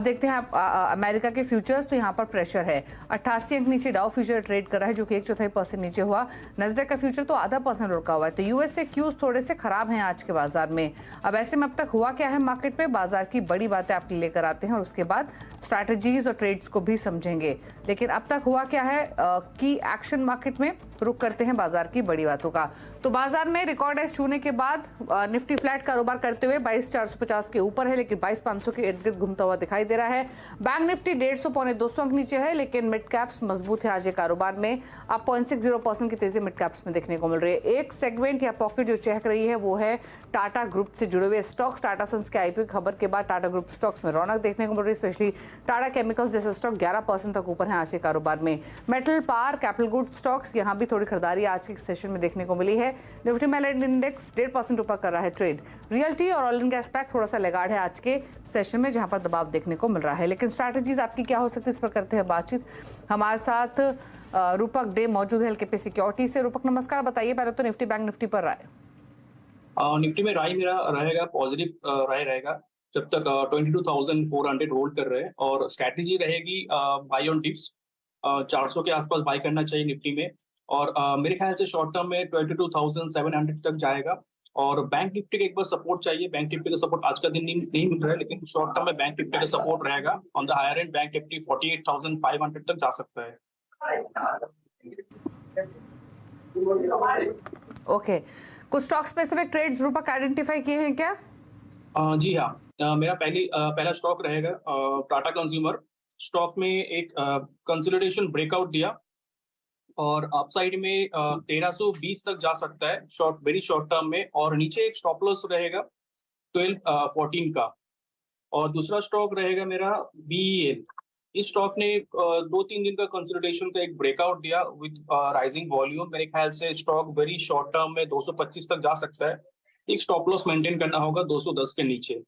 देखते हैं आप अमेरिका के फ्यूचर्स, तो यहाँ पर प्रेशर है। 88 अंक नीचे डाउ फ्यूचर ट्रेड कर रहा है, जो कि 1/4% नीचे हुआ। नस्डैक का फ्यूचर तो ½ % रुका हुआ है। तो यूएस से क्यूज थोड़े से खराब हैं आज के बाजार में। अब ऐसे में अब तक हुआ क्या है मार्केट पे, बाजार की बड़ी बातें आपके लिए लेकर आते हैं और उसके बाद स्ट्रैटेजीज और ट्रेड्स को भी समझेंगे। लेकिन अब तक हुआ क्या है कि एक्शन मार्केट में रुक करते हैं बाजार की बड़ी बातों का। तो बाजार में रिकॉर्ड हाई छूने के बाद निफ्टी फ्लैट कारोबार करते हुए 22,450 के ऊपर है, लेकिन 22,500 के इर्द गिर्द घूमता हुआ दिखाई दे रहा है। बैंक निफ्टी 150 पौने 200 अंक नीचे है, लेकिन मिड कैप्स मजबूत है आज के कारोबार में। अब 0.60% की तेजी मिड कैप्स में देखने को मिल रही है। एक सेगमेंट या पॉकेट जो चहक रही है वो है टाटा ग्रुप से जुड़े हुए स्टॉक्स। टाटा सन्स के आईपीओ की खबर के बाद टाटा ग्रुप स्टॉक्स में रौनक देखने को मिल रही है। स्पेशली टाटा केमिकल्स जैसे स्टॉक 11% तक ऊपर है आज के कारोबार में। Metal, power, capital goods stocks यहाँ भी थोड़ी खरीदारी आज के सेशन में देखने को मिली है। निफ्टी मेलैंड इंडेक्स 1.5% ऊपर कर रहा है ट्रेड। रियल्टी और ऑयल एंड गैस पैक थोड़ा सा लगाड़ है आज के सेशन में, जहां पर दबाव देखने को मिल रहा है। लेकिन स्ट्रैटेजीज आपकी क्या हो सकती है, इस पर करते हैं बातचीत। हमारे साथ रूपक डे मौजूद है एलकेपी सिक्योरिटी से। रूपक नमस्कार, बताइए पहले तो निफ्टी बैंक निफ्टी पर राय। निफ्टी में राय मेरा रहेगा पॉजिटिव राय रहेगा जब तक 22,400 होल्ड कर रहे हैं। और स्ट्रैटेजी रहेगी बाय ऑन डिप्स, 400 के आसपास बाय करना चाहिए निफ्टी में। और मेरे ख्याल से शॉर्ट टर्म में 22,700 तक जाएगा। और बैंक निफ्टी का एक बार सपोर्ट चाहिए। बैंक निफ्टी का सपोर्ट आज का दिन नहीं मिल रहा है, लेकिन शॉर्ट टर्म में बैंक निफ्टी का सपोर्ट रहेगा। On the higher end bank Nifty 48,500 तक जा सकता है। ओके, कुछ stock specific trades Rupak identify किए हैं क्या? जी हाँ, मेरा पहला स्टॉक रहेगा टाटा कंज्यूमर। स्टॉक में एक कंसोलिडेशन ब्रेकआउट दिया और अपसाइड में 1320 तक जा सकता है वेरी शॉर्ट टर्म में। और नीचे एक स्टॉप लॉस रहेगा 1214 का। और दूसरा स्टॉक रहेगा मेरा बीईएल। इस स्टॉक ने 2-3 दिन का कंसोलिडेशन का एक ब्रेकआउट दिया विद राइजिंग वॉल्यूम। मेरे ख्याल से स्टॉक वेरी शॉर्ट टर्म में 225 तक जा सकता है। एक स्टॉप लॉस मेंटेन करना होगा 210 के नीचे।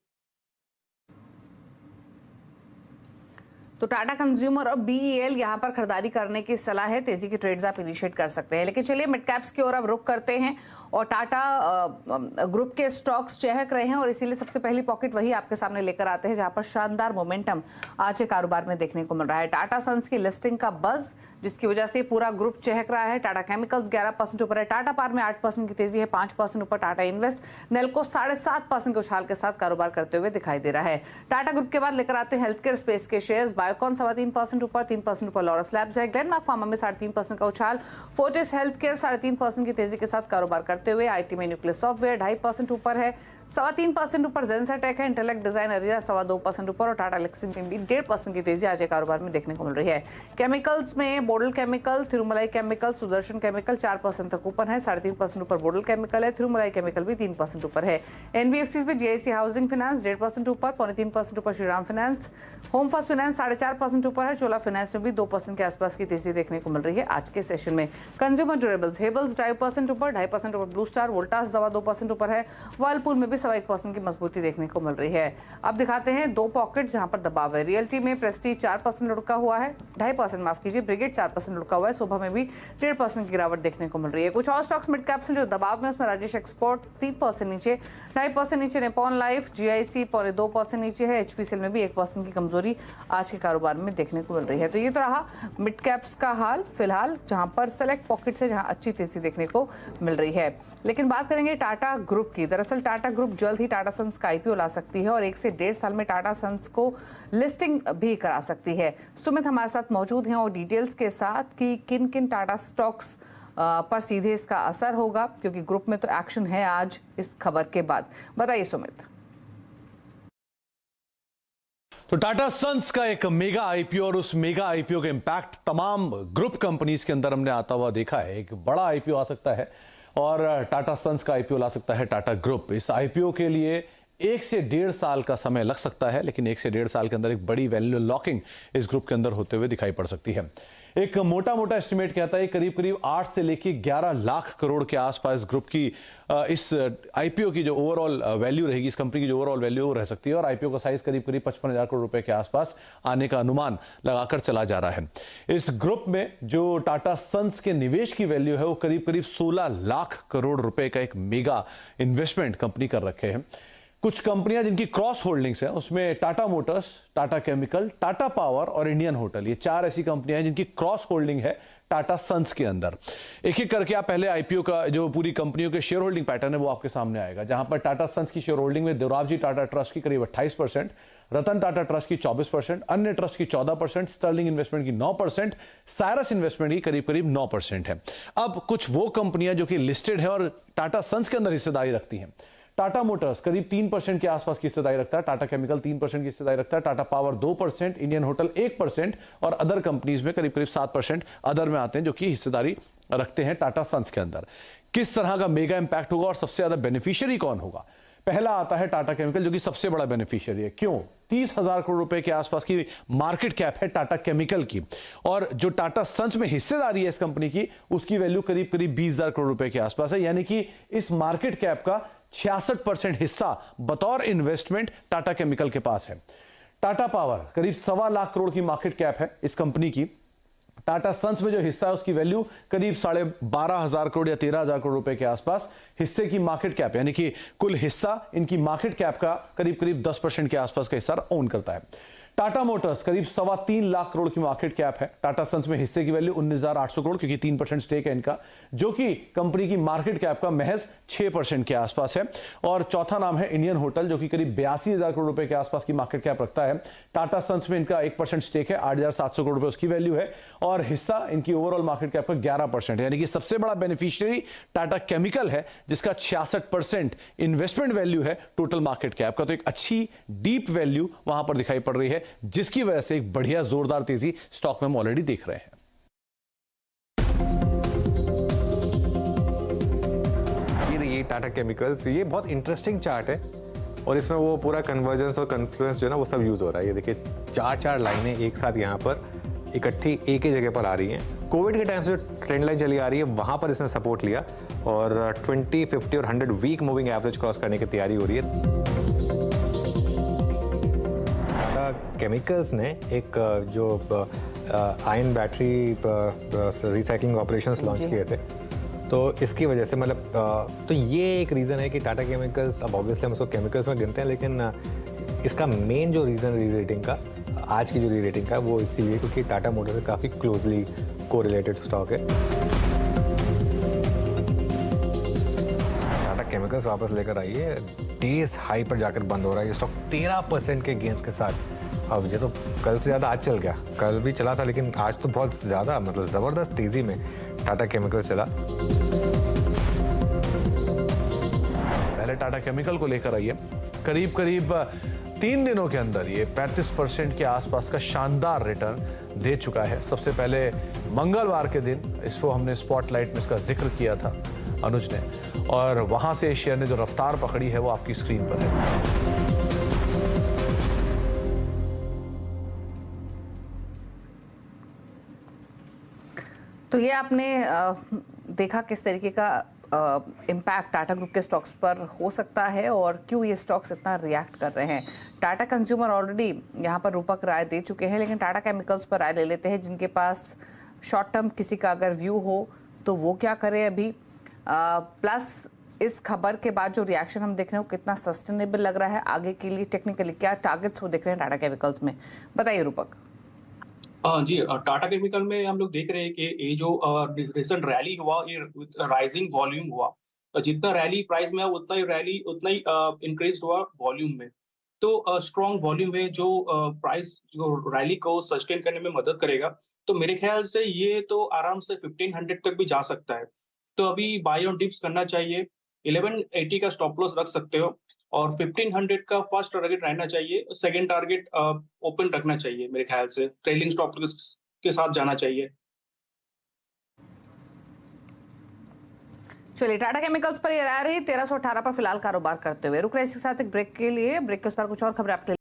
तो टाटा कंज्यूमर और बीईएल यहां पर खरीदारी करने की सलाह है। तेजी की ट्रेड्स आप इनिशिएट कर सकते हैं। लेकिन चलिए मिड कैप्स की ओर अब रुक करते हैं और टाटा ग्रुप के स्टॉक्स चहक रहे हैं और इसीलिए सबसे पहली पॉकेट वही आपके सामने लेकर आते हैं, जहां पर शानदार मोमेंटम आज के कारोबार में देखने को मिल रहा है। टाटा सन्स की लिस्टिंग का बज़, जिसकी वजह से पूरा ग्रुप चहक रहा है। टाटा केमिकल्स 11% ऊपर है। टाटा पावर में 8% की तेजी है, 5% ऊपर टाटा इन्वेस्ट। नेल्को 7.5% के उछाल के साथ कारोबार करते हुए दिखाई दे रहा है। टाटा ग्रुप के बाद लेकर आते हैं हेल्थ केयर स्पेस के शेयर्स। बायोकॉन 3.25% ऊपर, 3% ऊपर लॉरस लैब्स है। ग्लेनमार्क फार्मा में 3.5% का उछाल। फोर्टिस हेल्थ केयर 3.5% की तेजी के साथ कारोबार करते हुए। आईटी में न्यूक्लियर सॉफ्टवेयर 2.5% ऊपर है। 3.25% ऊपर जेंसाटेक है। इंटेलेक्ट डिजाइन एरिया 2.25% ऊपर और टाटा एलेक्सी में भी 1.5% की तेजी आज के कारोबार में देखने को मिल रही है। केमिकल्स में Bodal chemical, Thirumalai chemical, Sudarshan chemical 4% तक ऊपर है। 3.5% ऊपर बोडल केमिकल है। थिरुमलाई केमिकल भी 3% ऊपर है। एनबीएफसी में जीआईसी हाउसिंग फाइनेंस 1.5% ऊपर, 3.25% ऊपर Shriram finance. Home first finance 4.5% ऊपर है। चोला फाइनेंस में भी 2% के आसपास की तेजी देखने को मिल रही है आज के सेशन में। कंज्यूमर ड्यूरेबल्स हेबल्स 2.5% ऊपर, 2.5% ऊपर ब्लू स्टार, वोल्टास 2% ऊपर है। वर्लपूल में भी 1% की मजबूती देखने को मिल रही है। अब दिखाते हैं दो पॉकेट जहां पर दबाव है। रियल्टी में प्रेस्टीज 4% लुढ़का हुआ है, 2.5% माफ कीजिए, ब्रिगेड 4% लुढ़का हुआ है। शोभा में भी 1.5% की गिरावट देखने को मिल रही है। कुछ और स्टॉक्स मिड कैप्स जो दबाव में, उसमें राजेश एक्सपोर्ट 3% नीचे, 2.5% नीचे निपॉन लाइफ, जीआईसी 2% नीचे है। एचपीसीएल में भी 1% की कमजोरी आज के कारोबार में देखने को मिल रही है। तो ये तो रहा मिड कैप्स का हाल फिलहाल, जहां पर सेलेक्ट पॉकेट से जहां अच्छी तेजी देखने को मिल रही है। लेकिन बात करेंगे टाटा ग्रुप की। दरअसल टाटा ग्रुप जल्द ही टाटा सन्स का आईपीओ ला सकती है और 1 से 1.5 साल में टाटा सन्स को लिस्टिंग भी करा सकती है। सुमित हमारे साथ मौजूद हैं और डिटेल्स के साथ कि किन किन टाटा स्टॉक्स पर सीधे इसका असर होगा, क्योंकि ग्रुप में तो एक्शन है आज इस खबर के बाद। बताइए सुमित। तो टाटा सन्स का एक मेगा आईपीओ और उस मेगा आईपीओ का इंपैक्ट तमाम ग्रुप कंपनीज के अंदर हमने आता हुआ देखा है। एक बड़ा आईपीओ आ सकता है और टाटा सन्स का आईपीओ ला सकता है टाटा ग्रुप। इस आईपीओ के लिए 1 से 1.5 साल का समय लग सकता है, लेकिन 1 से 1.5 साल के अंदर एक बड़ी वैल्यू लॉकिंग इस ग्रुप के अंदर होते हुए दिखाई पड़ सकती है। एक मोटा एस्टिमेट कहता है करीब 8 से लेकर 11 लाख करोड़ के आसपास ग्रुप की इस आईपीओ की जो ओवरऑल वैल्यू रहेगी, इस कंपनी की जो ओवरऑल वैल्यू रह सकती है। और आईपीओ का साइज करीब 55,000 करोड़ रुपए के आसपास आने का अनुमान लगाकर चला जा रहा है। इस ग्रुप में जो टाटा सन्स के निवेश की वैल्यू है वो करीब 16 लाख करोड़ रुपए का एक मेगा इन्वेस्टमेंट कंपनी कर रखे हैं। कुछ कंपनियां जिनकी क्रॉस होल्डिंग्स है, उसमें Tata Motors, Tata chemical, Tata power और इंडियन होटल, ये 4 ऐसी कंपनियां हैं जिनकी क्रॉस होल्डिंग है टाटा सन्स के अंदर। एक एक करके आप पहले आईपीओ का जो पूरी कंपनियों के शेयर होल्डिंग पैटर्न है वो आपके सामने आएगा, जहां पर टाटा सन्स की शेयर होल्डिंग में देवराबजी टाटा ट्रस्ट की करीब 28%, रतन टाटा ट्रस्ट की 24%, अन्य ट्रस्ट की 14%, स्टर्लिंग इन्वेस्टमेंट की 9%, साइरस इन्वेस्टमेंट की करीब करीब 9% है। अब कुछ वो कंपनियां जो कि लिस्टेड है और टाटा सन्स के अंदर हिस्सेदारी रखती हैं। टाटा मोटर्स करीब 3% के आसपास की हिस्सेदारी रखता है, टाटा केमिकल 3% की हिस्सेदारी रखता है, टाटा पावर 2%, इंडियन होटल 1% और अदर कंपनीज में करीब करीब 7% अदर में आते हैं जो कि हिस्सेदारी रखते हैं टाटा सन्स के अंदर। किस तरह का मेगा इंपैक्ट होगा और सबसे ज्यादा बेनिफिशियरी कौन होगा? पहला आता है टाटा केमिकल, जो कि सबसे बड़ा बेनिफिशियरी है। क्यों? 30,000 करोड़ रुपए के आसपास की मार्केट कैप है टाटा केमिकल की, और जो टाटा सन्स में हिस्सेदारी है इस कंपनी की, उसकी वैल्यू करीब करीब 20,000 करोड़ रुपए के आसपास है। यानी कि इस मार्केट कैप का 66% हिस्सा बतौर इन्वेस्टमेंट टाटा केमिकल के पास है। टाटा पावर करीब 1.25 लाख करोड़ की मार्केट कैप है इस कंपनी की। टाटा सन्स में जो हिस्सा है उसकी वैल्यू करीब 12,500 करोड़ या 13,000 करोड़ रुपए के आसपास। हिस्से की मार्केट कैप यानी कि कुल हिस्सा इनकी मार्केट कैप का करीब करीब 10% के आसपास का हिस्सा ओन करता है। टाटा मोटर्स करीब 3.25 लाख करोड़ की मार्केट कैप है। टाटा सन्स में हिस्से की वैल्यू 19,800 करोड़, क्योंकि 3% स्टेक है इनका, जो कि कंपनी की मार्केट कैप का महज 6% के आसपास है। और चौथा नाम है इंडियन होटल, जो कि करीब 82,000 करोड़ रुपए के आसपास की मार्केट कैप रखता है। टाटा सन्स में इनका 1% स्टेक है, 8,700 करोड़ रुपए उसकी वैल्यू है, और हिस्सा इनकी ओवरऑल मार्केट कैप का 11% है। यानी कि सबसे बड़ा बेनिफिशियरी टाटा केमिकल है, जिसका 66% इन्वेस्टमेंट वैल्यू है टोटल मार्केट कैप का। तो एक अच्छी डीप वैल्यू वहां पर दिखाई पड़ रही है, जिसकी वजह से एक बढ़िया जोरदार तेजी स्टॉक में हम ऑलरेडी देख रहे हैं। ये देखिए टाटा केमिकल्स, ये बहुत इंटरेस्टिंग चार्ट है और इसमें वो पूरा कन्वर्जेंस और कन्फ्लुएंस जो है ना वो सब यूज हो रहा है। ये देखिए 4 लाइनें एक साथ यहाँ पर इकट्ठी एक ही जगह पर आ रही हैं। कोविड के टाइम से जो ट्रेंड लाइन चली आ रही है वहां पर इसने सपोर्ट लिया और 20, 50 और 100 वीक मूविंग एवरेज क्रॉस करने की तैयारी हो रही है। केमिकल्स ने एक जो ion battery recycling operations launch किए थे, तो इसकी वजह से मतलब तो ये एक रीज़न है कि टाटा केमिकल्स, अब ऑब्वियसली हम उसको केमिकल्स में गिनते हैं, लेकिन इसका मेन जो रीज़न री रेटिंग का, आज की जो री रेटिंग का, वो इसीलिए क्योंकि टाटा मोटर्स से काफ़ी क्लोजली कोरिलेटेड स्टॉक है। टाटा केमिकल्स वापस लेकर आई है, डेज हाई पर जाकर बंद हो रहा है ये स्टॉक 13% के गेंस के साथ। अब ये तो कल से ज़्यादा आज चल गया, कल भी चला था लेकिन आज तो बहुत ज़्यादा मतलब ज़बरदस्त तेज़ी में टाटा केमिकल्स चला। पहले टाटा केमिकल को लेकर आइए, करीब करीब 3 दिनों के अंदर ये 35% के आसपास का शानदार रिटर्न दे चुका है। सबसे पहले मंगलवार के दिन इसको हमने स्पॉटलाइट में इसका जिक्र किया था अनुज ने, और वहां से शेयर ने जो रफ्तार पकड़ी है वो आपकी स्क्रीन पर है। तो ये आपने देखा किस तरीके का इम्पैक्ट टाटा ग्रुप के स्टॉक्स पर हो सकता है और क्यों ये स्टॉक्स इतना रिएक्ट कर रहे हैं। टाटा कंज्यूमर ऑलरेडी यहाँ पर रूपक राय दे चुके हैं, लेकिन टाटा केमिकल्स पर राय ले लेते हैं, जिनके पास शॉर्ट टर्म किसी का अगर व्यू हो तो वो क्या करे अभी, प्लस इस खबर के बाद जो रिएक्शन हम देख रहे हैं वो कितना सस्टेनेबल लग रहा है आगे के लिए, टेक्निकली क्या टारगेट्स वो देख रहे हैं टाटा केमिकल्स में, बताइए रूपक। जी, टाटा केमिकल में हम लोग देख रहे हैं कि ये जो रिसेंट रैली हुआ, ये राइजिंग वॉल्यूम हुआ, जितना रैली प्राइस में उतना ही इंक्रीज हुआ वॉल्यूम में। तो स्ट्रॉन्ग वॉल्यूम है जो प्राइस जो रैली को सस्टेन करने में मदद करेगा। तो मेरे ख्याल से ये तो आराम से 1500 तक भी जा सकता है। तो अभी बाय ऑन डिप्स करना चाहिए, 1180 का स्टॉप लॉस रख सकते हो और 1500 का फर्स्ट टारगेट रहना चाहिए, सेकंड टारगेट ओपन रखना चाहिए। मेरे ख्याल से ट्रेलिंग स्टॉप लॉस के साथ जाना चाहिए। चलिए, टाटा केमिकल्स पर ये राय रही 1318 पर फिलहाल कारोबार करते हुए। रुक रहे इसके साथ एक ब्रेक के लिए, ब्रेक के उस पर कुछ और खबरें आपके